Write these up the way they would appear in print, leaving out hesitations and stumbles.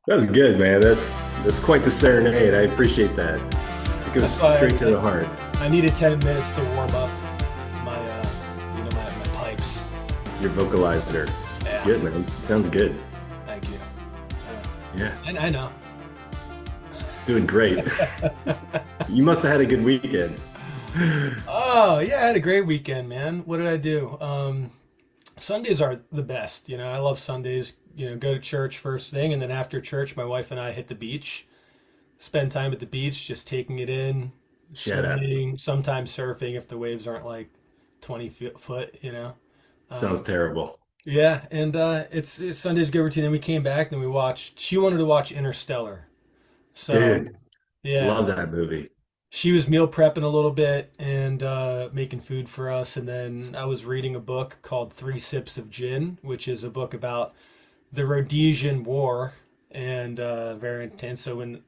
That's good, man. That's quite the serenade. I appreciate that. It goes That's why straight to the heart. I needed 10 minutes to warm up my, my pipes. Your vocalizer. Yeah, Good, man. Sounds good. thank you. Yeah, I know. doing great. You must have had a good weekend. Oh, yeah, I had a great weekend, man. What did I do? Sundays are the best. I love Sundays. Go to church first thing, and then after church, my wife and I hit the beach, spend time at the beach, just taking it in, Shut up. swimming, sometimes surfing if the waves aren't like 20 foot. Sounds Um, terrible. yeah, and it's Sunday's good routine. Then we came back, then we watched. She wanted to watch Interstellar, so Dude, yeah, love that movie. she was meal prepping a little bit and making food for us. And then I was reading a book called Three Sips of Gin, which is a book about the Rhodesian War and very intense. So when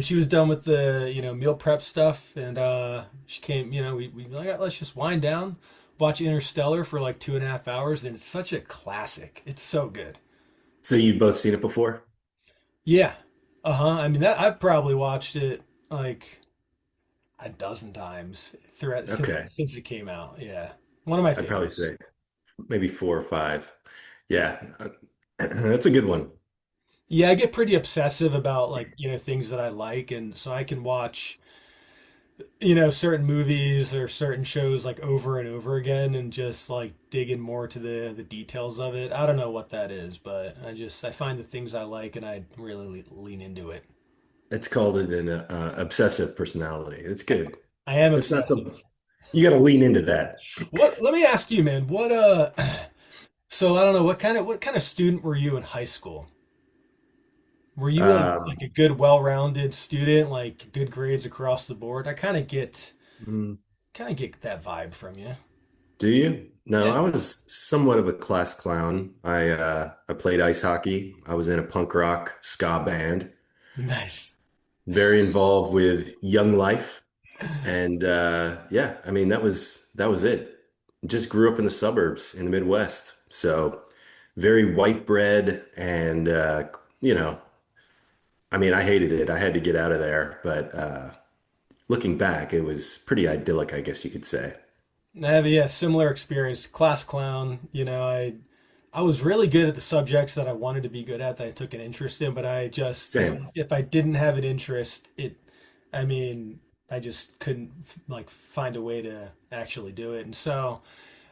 she was done with the meal prep stuff and she came, we like, let's just wind down, watch Interstellar for like 2.5 hours, and it's such a classic. It's so good. So you've both seen it before? Yeah. Uh-huh. I mean that I've probably watched it like a dozen times throughout since Okay. since it came out. Yeah. One of my I'd probably favorites. say maybe four or five. Yeah, that's a good one. Yeah, I get pretty obsessive about like, things that I like, and so I can watch, certain movies or certain shows like over and over again and just like dig in more to the details of it. I don't know what that is, but I find the things I like and I really lean into it. It's called an obsessive personality. It's good. I am It's not obsessive. something you got to lean into that. What let me ask you, man, what so I don't know what kind of student were you in high school? Were you like Um, a good, well-rounded student, like good grades across the board? I mm, kind of get that vibe from you. do you? No, Yeah. I was somewhat of a class clown. I played ice hockey. I was in a punk rock ska band. Nice. Very involved with Young Life, and yeah, I mean that was it. Just grew up in the suburbs in the Midwest, so very white bread, and you know, I mean, I hated it. I had to get out of there, but looking back, it was pretty idyllic, I guess you could say. I have yeah, similar experience. Class clown, I was really good at the subjects that I wanted to be good at that I took an interest in, but I just Same. if I didn't have an interest, I mean, I just couldn't like find a way to actually do it. And so,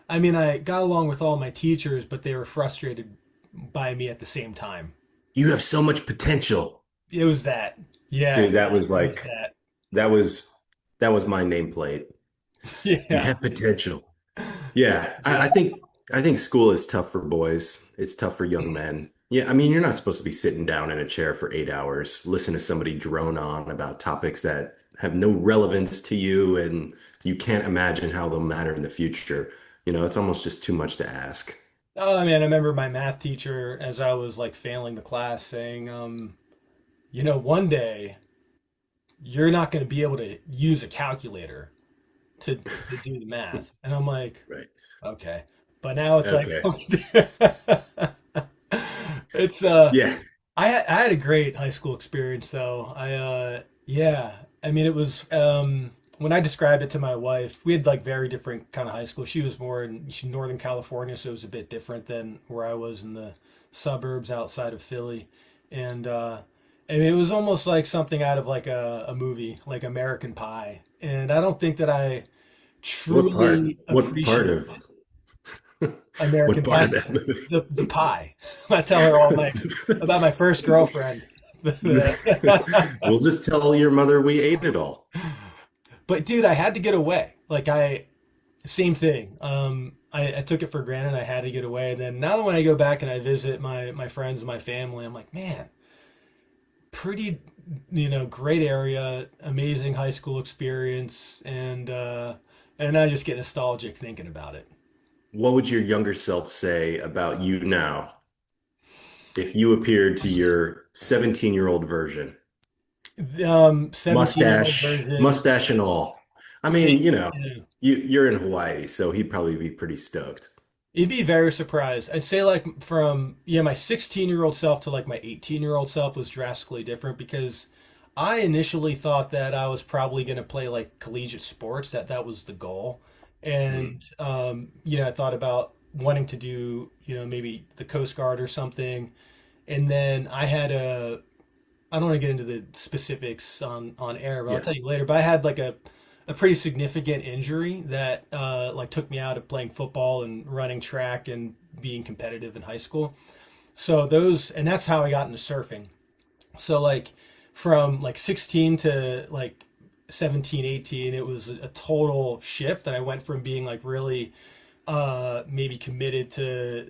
I mean, I got along with all my teachers, but they were frustrated by me at the same time. You have so much potential. It was that. Yeah, Dude, that was it was like that. that was that was my nameplate. You Yeah. have potential. Yeah, I, Yeah. I think I think school is tough for boys. It's tough for young men. Yeah, I mean, you're not supposed to be sitting down in a chair for 8 hours, listen to somebody drone on about topics that have no relevance to you, and you can't imagine how they'll matter in the future. It's almost just too much to ask. Oh, I mean, I remember my math teacher, as I was like failing the class, saying, one day you're not going to be able to use a calculator to do the math. And I'm like, Right. okay. But now it's like, Okay. it's, Yeah. I had a great high school experience though. Yeah, I mean, it was, when I described it to my wife, we had like very different kind of high school. She was more in Northern California, so it was a bit different than where I was in the suburbs outside of Philly. And, it was almost like something out of like a movie, like American Pie. And I don't think that I What part? truly What part appreciate of what American part Pie. of that movie? The pie. I tell her all my about my That's- first girlfriend. We'll just tell your mother we ate it all. But dude, I had to get away. Like same thing. I took it for granted. I had to get away. And then now that when I go back and I visit my friends and my family, I'm like, man, pretty, great area, amazing high school experience, and I just get nostalgic thinking about it. What would your younger self say about you now if you appeared to your 17-year-old version? 17-year-old version. Mustache and all. I Hey, mean, you're in Hawaii, so he'd probably be pretty stoked. You'd be very surprised. I'd say like from yeah, my 16-year-old self to like my 18-year-old self was drastically different because I initially thought that I was probably going to play like collegiate sports, that was the goal. Mm. And I thought about wanting to do, maybe the Coast Guard or something. And then I don't want to get into the specifics on air, but I'll Yeah. tell you later. But I had like a pretty significant injury that like took me out of playing football and running track and being competitive in high school. So and that's how I got into surfing. So like from like 16 to like 17, 18, it was a total shift. And I went from being like really maybe committed to,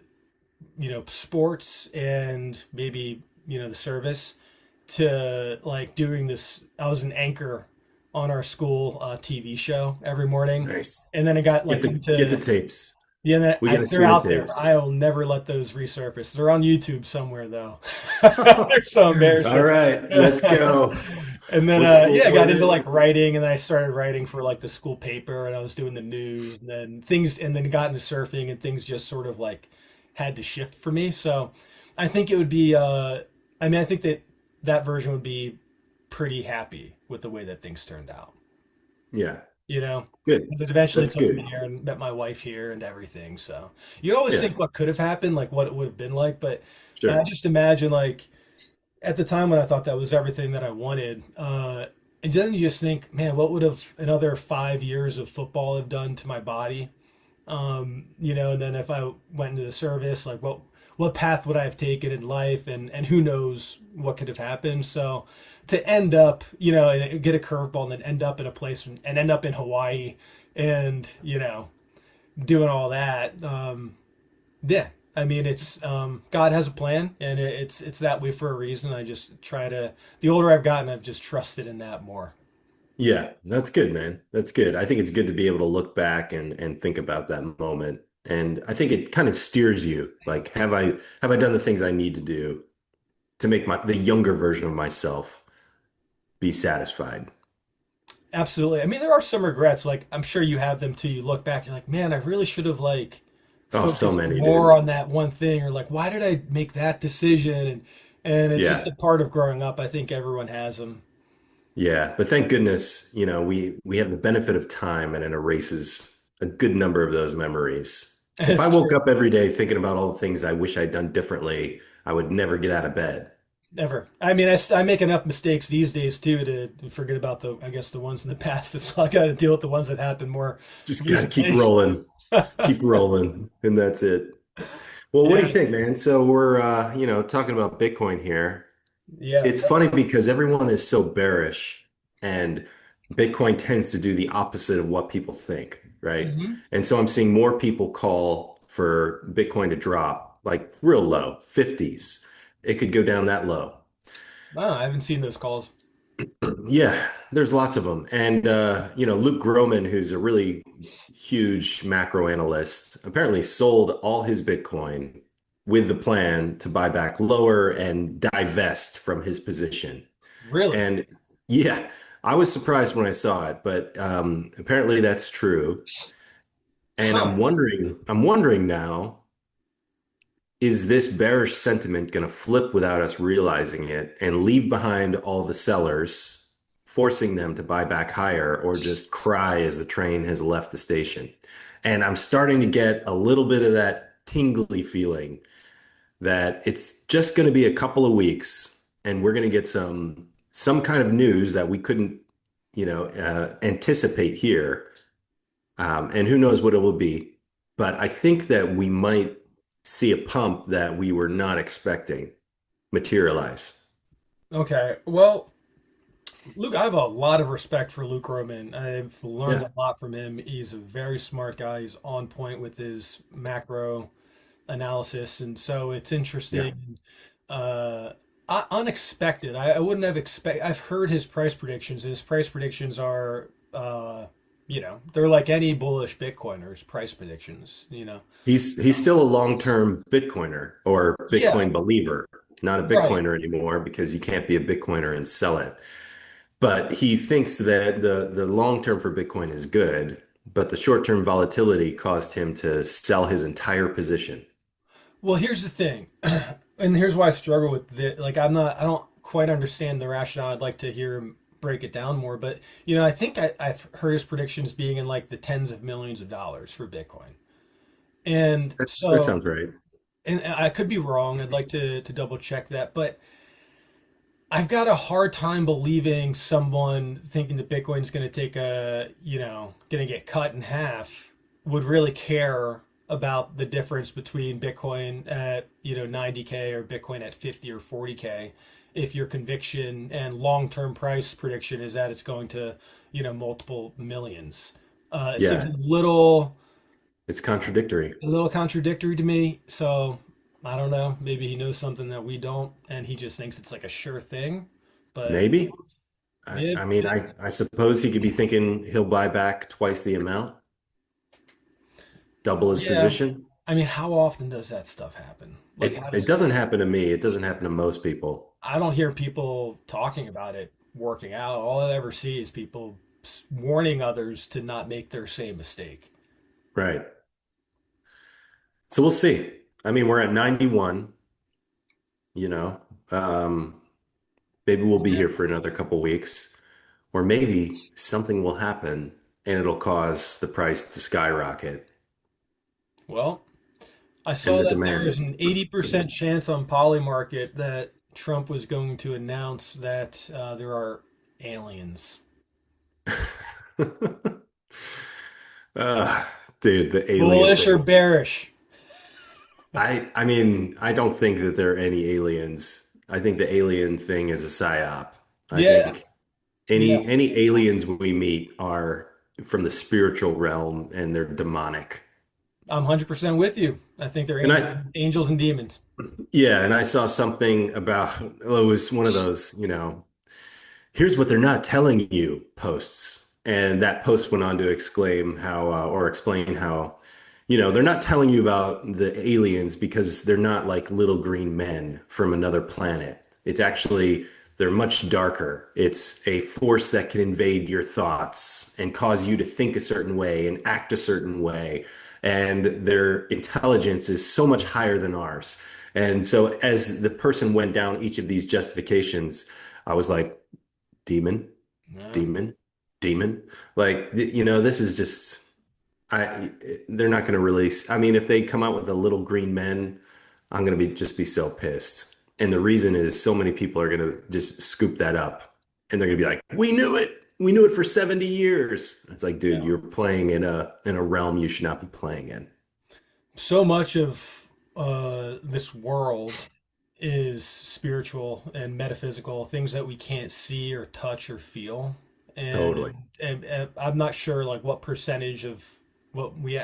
sports and maybe, the service to like doing this. I was an anchor on our school TV show every morning, Nice. and then it got Get like the into tapes. yeah. We got to They're see the out there. tapes. I'll never let those resurface. They're on YouTube somewhere though. They're so All embarrassing. right, let's go. And then What school yeah, I got was into it? like writing, and then I started writing for like the school paper, and I was doing the news, and then got into surfing, and things just sort of like had to shift for me. So I think it would be. I think that version would be pretty happy with the way that things turned out. Yeah, You know, good. it eventually That's took me good. here and met my wife here and everything. So you always Yeah, think what could have happened, like what it would have been like, but I sure. just imagine like at the time when I thought that was everything that I wanted. And then you just think, man, what would have another 5 years of football have done to my body? And then if I went into the service, like what path would I have taken in life, and who knows what could have happened. So to end up, and get a curveball and then end up in a place and end up in Hawaii and, doing all that. Yeah. I mean, it's God has a plan, and it's that way for a reason. I just try to. The older I've gotten, I've just trusted in that more. Yeah, that's good, man. That's good. I think it's good to be able to look back and think about that moment. And I think it kind of steers you. Like, have I done the things I need to do to make the younger version of myself be satisfied? Absolutely. I mean, there are some regrets. Like I'm sure you have them too. You look back, you're like, man, I really should have like Oh, so focused many, more dude. on that one thing, or like, why did I make that decision? And it's just Yeah. a part of growing up. I think everyone has them. Yeah, but thank goodness, we have the benefit of time and it erases a good number of those memories. If I It's woke true. up every day thinking about all the things I wish I'd done differently, I would never get out of bed. Never. I mean, I make enough mistakes these days too to forget about I guess the ones in the past. It's all I got to deal with the ones that happen more Just got to recently. keep rolling, and that's it. Well, what do Yeah. you think, man? So we're talking about Bitcoin here. Yeah. It's funny because everyone is so bearish, and Bitcoin tends to do the opposite of what people think, right? Hmm. And so I'm seeing more people call for Bitcoin to drop like real low, 50s. It could go down that low. Oh, I haven't seen those calls. Yeah, there's lots of them. And Luke Gromen, who's a really huge macro analyst, apparently sold all his Bitcoin with the plan to buy back lower and divest from his position. Really? And yeah, I was surprised when I saw it, but apparently that's true. And Huh. I'm wondering now, is this bearish sentiment going to flip without us realizing it and leave behind all the sellers, forcing them to buy back higher or just cry as the train has left the station? And I'm starting to get a little bit of that tingly feeling that it's just going to be a couple of weeks and we're going to get some kind of news that we couldn't, anticipate here. And who knows what it will be. But I think that we might see a pump that we were not expecting materialize. Okay. Well, Luke, I have a lot of respect for Luke Roman. I've learned Yeah, a lot from him. He's a very smart guy. He's on point with his macro analysis, and so it's yeah. interesting. Uh, Unexpected. I wouldn't have expect. I've heard his price predictions, and his price predictions are, they're like any bullish Bitcoiner's price predictions. He's still a long-term Bitcoiner or Yeah. Bitcoin believer, not a Right. Bitcoiner anymore because you can't be a Bitcoiner and sell it. But he thinks that the long term for Bitcoin is good, but the short-term volatility caused him to sell his entire position. Well, here's the thing, and here's why I struggle with it. Like, I don't quite understand the rationale. I'd like to hear him break it down more. But, I think I've heard his predictions being in like the tens of millions of dollars for Bitcoin. And That so, sounds right. and I could be wrong. I'd like to double check that. But I've got a hard time believing someone thinking that Bitcoin's going to take going to get cut in half would really care about the difference between Bitcoin at, 90K or Bitcoin at 50 or 40K if your conviction and long-term price prediction is that it's going to, multiple millions. It seems Yeah, it's contradictory. a little contradictory to me. So I don't know. Maybe he knows something that we don't, and he just thinks it's like a sure thing. But Maybe. yeah, I mean, I suppose he could be thinking he'll buy back twice the amount, double his yeah. position. I mean, how often does that stuff happen? Like, how It does doesn't happen to me. It doesn't happen to most people. I don't hear people talking about it working out. All I ever see is people warning others to not make their same mistake. Right. So we'll see. I mean, we're at 91, you know. Um, Maybe we'll be Yeah. here for another couple weeks, or maybe something will happen and it'll cause the price to skyrocket Well, I and saw the that there is demand. an 80% chance on Polymarket that Trump was going to announce that there are aliens. Uh, Dude, the alien Bullish or thing. bearish? I mean, I don't think that there are any aliens. I think the alien thing is a psyop. I Yeah, think yeah. any aliens we meet are from the spiritual realm and they're demonic. I'm 100% with you. I think they're And I angels and demons. Yeah, and I saw something about, well, it was one of those, here's what they're not telling you posts. And that post went on to exclaim how, or explain how, they're not telling you about the aliens because they're not like little green men from another planet. It's actually, they're much darker. It's a force that can invade your thoughts and cause you to think a certain way and act a certain way. And their intelligence is so much higher than ours. And so as the person went down each of these justifications, I was like, demon, Yeah. demon, demon. Like, this is just, I, they're not going to release. I mean, if they come out with the little green men, I'm going to just be so pissed. And the reason is so many people are going to just scoop that up and they're going to be like, we knew it. We knew it for 70 years. It's like, dude, Yeah. you're playing in a realm you should not be playing in. So much of this world is spiritual and metaphysical, things that we can't see or touch or feel. Totally. And I'm not sure like what percentage of what we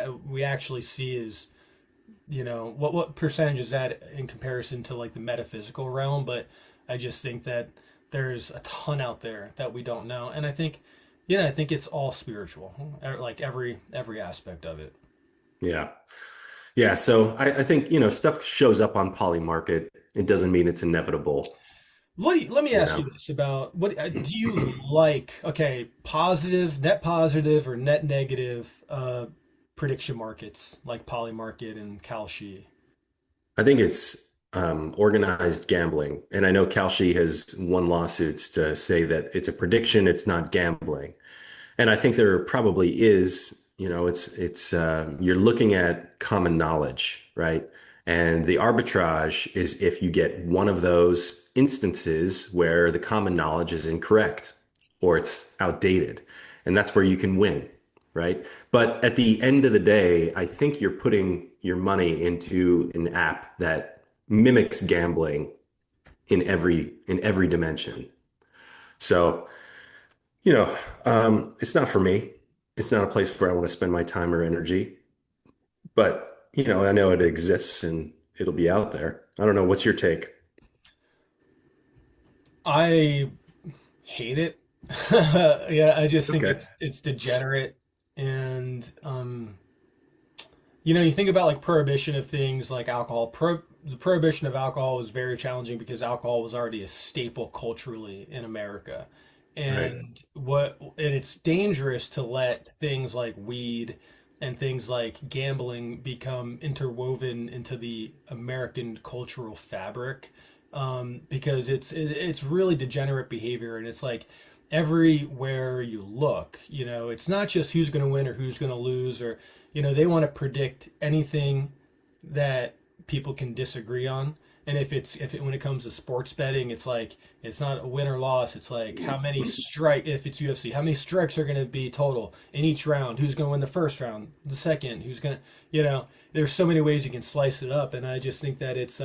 actually see is, what percentage is that in comparison to like the metaphysical realm, but I just think that there's a ton out there that we don't know. And I think it's all spiritual, like every aspect of it. Yeah. Yeah. So I think, stuff shows up on Polymarket. It doesn't mean it's inevitable, Let me you ask you know. this about what do you like? Okay, positive, or net negative prediction markets like Polymarket and Kalshi. I think it's organized gambling. And I know Kalshi has won lawsuits to say that it's a prediction, it's not gambling. And I think there probably is, you're looking at common knowledge, right? And the arbitrage is if you get one of those instances where the common knowledge is incorrect or it's outdated. And that's where you can win, right? But at the end of the day, I think you're putting your money into an app that mimics gambling in every dimension. So, you know, it's not for me. It's not a place where I want to spend my time or energy. But, I know it exists and it'll be out there. I don't know. What's your take? I hate it. Yeah, I just think Okay. it's degenerate and you think about like prohibition of things like alcohol. The prohibition of alcohol was very challenging because alcohol was already a staple culturally in America. Right. And it's dangerous to let things like weed and things like gambling become interwoven into the American cultural fabric, because it's really degenerate behavior, and it's like everywhere you look, it's not just who's going to win or who's going to lose, or they want to predict anything that people can disagree on. And when it comes to sports betting, it's like it's not a win or loss. It's like how many strike if it's UFC, how many strikes are going to be total in each round? Who's going to win the first round, the second? Who's going to There's so many ways you can slice it up, and I just think that it's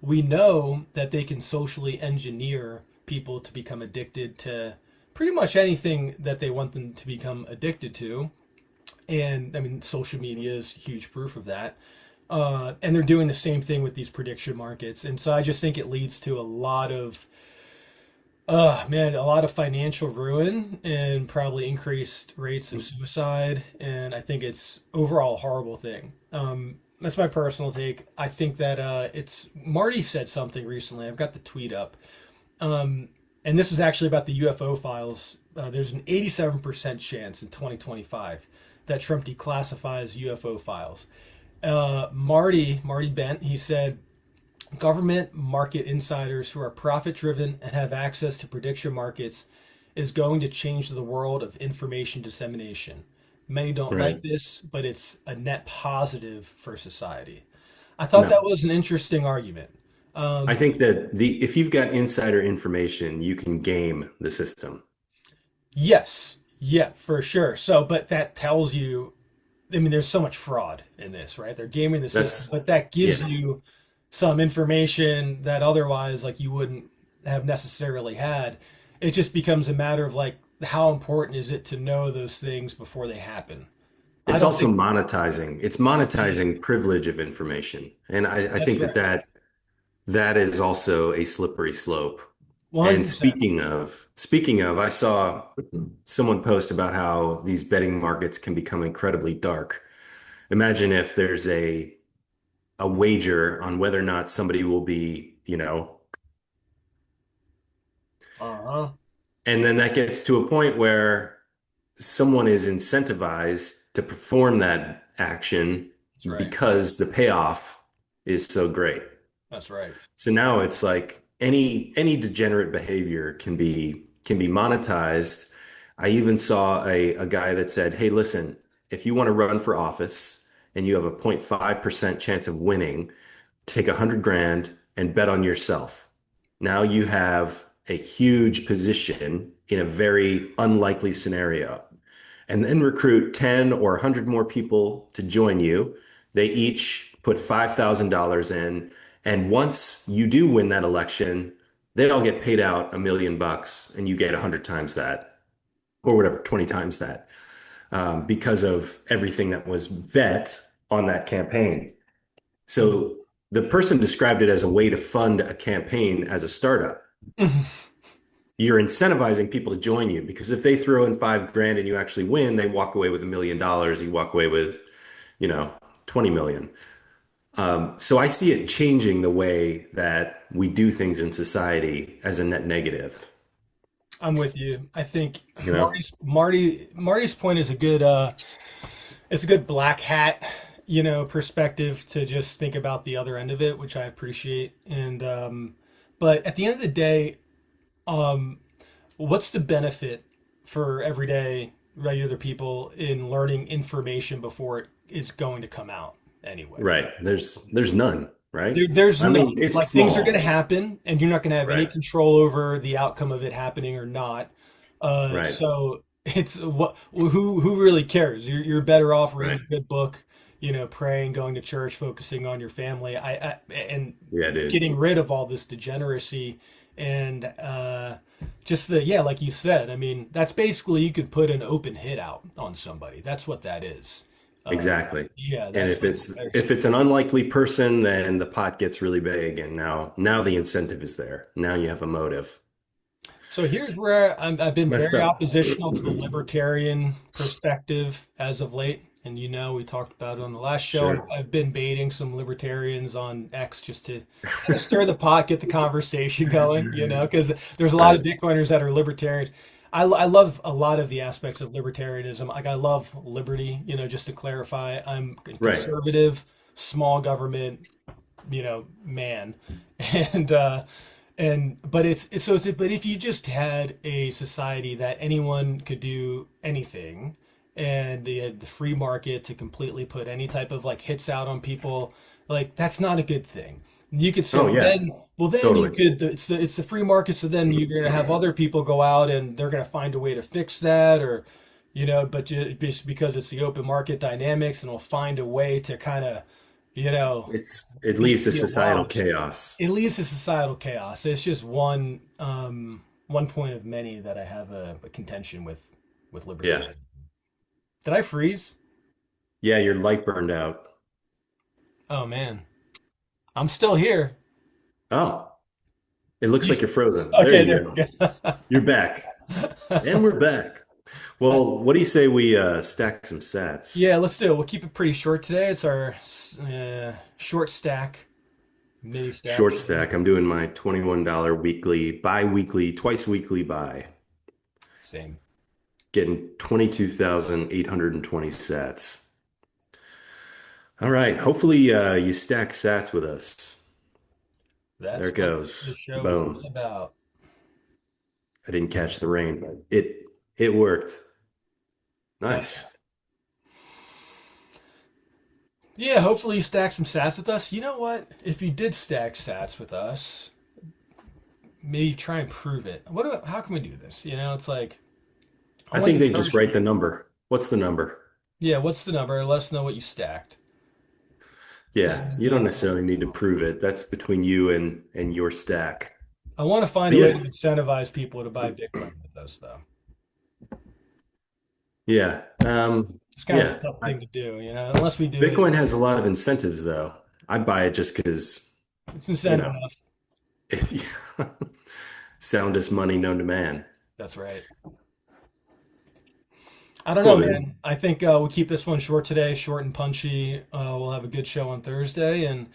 we know that they can socially engineer people to become addicted to pretty much anything that they want them to become addicted to. And I mean, social media is huge proof of that. And they're doing the same thing with these prediction markets. And so I just think it leads to a lot of financial ruin and probably increased rates of suicide. And I think it's overall a horrible thing. That's my personal take. I think that it's Marty said something recently. I've got the tweet up. And this was actually about the UFO files. There's an 87% chance in 2025 that Trump declassifies UFO files. Marty Bent, he said, government market insiders who are profit driven and have access to prediction markets is going to change the world of information dissemination. Many don't like Right. this, but it's a net positive for society. I thought that No. was an interesting argument. I Um, think that the if you've got insider information, you can game the system. yes, yeah, for sure. So, but that tells you, I mean, there's so much fraud in this, right? They're gaming the system, That's but that gives yeah. you some information that otherwise, like, you wouldn't have necessarily had. It just becomes a matter of like, how important is it to know those things before they happen? I It's don't also think monetizing. It's yeah, monetizing privilege of information. And I that's think right. that is also a slippery slope. And 100%. speaking of, I saw someone post about how these betting markets can become incredibly dark. Imagine if there's a wager on whether or not somebody will be, Uh-huh. and then that gets to a point where someone is incentivized to perform that action That's right. because the payoff is so great. That's right. So now it's like any degenerate behavior can be monetized. I even saw a guy that said, "Hey, listen, if you want to run for office and you have a 0.5% chance of winning, take 100 grand and bet on yourself. Now you have a huge position in a very unlikely scenario. And then recruit 10 or 100 more people to join you. They each put $5,000 in. And once you do win that election, they all get paid out $1 million and you get 100 times that or whatever, 20 times that because of everything that was bet on that campaign. Mhm. So the person described it as a way to fund a campaign as a startup. You're incentivizing people to join you because if they throw in 5 grand and you actually win, they walk away with $1 million. You walk away with, you know, 20 million. So I see it changing the way that we do things in society as a net negative, I'm with you. I think you know? Marty's point is a good it's a good black hat, perspective to just think about the other end of it, which I appreciate. And but at the end of the day, um, what's the benefit for everyday regular people in learning information before it is going to come out anyway? Right. There's none, right? There's I mean, none. it's Like, things are going to small. happen, and you're not going to have any Right. control over the outcome of it happening or not. Right. So it's who really cares? You're better off reading Right. a good book, praying, going to church, focusing on your family, and Yeah, dude. getting rid of all this degeneracy and just like you said. I mean, that's basically, you could put an open hit out on somebody. That's what that is. Uh, Exactly. yeah, And that's if what it's matters. if it's an unlikely person, then the pot gets really big, and now the incentive is there. Now you have a motive. So here's where I've It's been messed very up. oppositional to the libertarian perspective as of late. And we talked about it on the last show. Sure. I've been baiting some libertarians on X just to kind of stir the pot, get the conversation going, because there's a lot of Right. Bitcoiners that are libertarians. I love a lot of the aspects of libertarianism. Like I love liberty, just to clarify, I'm Right. conservative, small government, man. And but but if you just had a society that anyone could do anything and they had the free market to completely put any type of like hits out on people, like that's not a good thing. You could say, Oh yeah, well then you totally. could it's the free market, so then you're going to have other people go out and they're going to find a way to fix that, or but just because it's the open market dynamics, and it'll find a way to kind of It beat leads to the societal alarm. chaos. It leads to societal chaos. It's just one point of many that I have a contention with Yeah. libertarian. Did I freeze? Yeah, your light burned out. Oh man, I'm still here. Oh, it looks like you're frozen. There Okay, you there go. we go. You're back. And we're back. Well, what do you say we stack some sats? Yeah, let's do it. We'll keep it pretty short today. It's our short stack, mini stack. Short stack. I'm doing my $21 weekly, bi-weekly, twice weekly buy. Same. Getting 22,820 sats. All right. Hopefully you stack sats with us. There That's it what the goes. show is all Boom. about. I didn't catch the rain, but it worked. Oh yeah. Nice. Yeah, hopefully you stack some sats with us. You know what? If you did stack sats with us, maybe try and prove it. How can we do this? It's like I I want to think they just encourage write the people. number. What's the number? Yeah, what's the number? Let us know what you stacked. Yeah, And you don't necessarily need to prove it. That's between you and your stack. I want to find But a way to yeah, incentivize people to buy Bitcoin with us, though. yeah, It's kind of a yeah. tough thing to do, unless we do it. Bitcoin has a lot of incentives, though. I buy it just because, It's you incentive know, enough. soundest money known to man. That's right. I don't know, Cool, dude. man. I think we'll keep this one short today, short and punchy. We'll have a good show on Thursday, and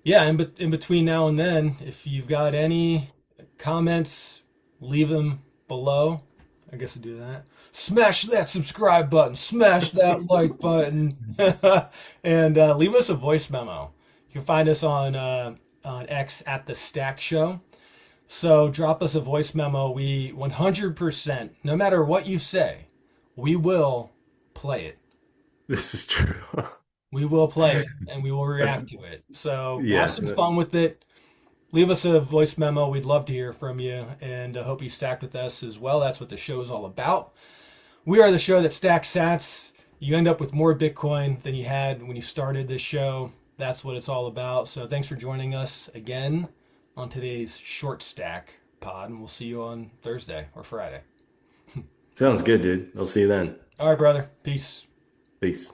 yeah, in between now and then, if you've got any comments, leave them below. I guess I'll do that. Smash that subscribe button, smash that like button, and leave us a voice memo. You can find us on X at the Stack Show. So drop us a voice memo. We 100%, no matter what you say, we will play it. This is true. We will play it and we will react to it. So have Yeah, some fun with it. Leave us a voice memo. We'd love to hear from you, and I hope you stacked with us as well. That's what the show is all about. We are the show that stacks sats. You end up with more Bitcoin than you had when you started this show. That's what it's all about. So thanks for joining us again on today's short stack pod, and we'll see you on Thursday or Friday. sounds good, dude. I'll see you then. All right, brother. Peace. Peace.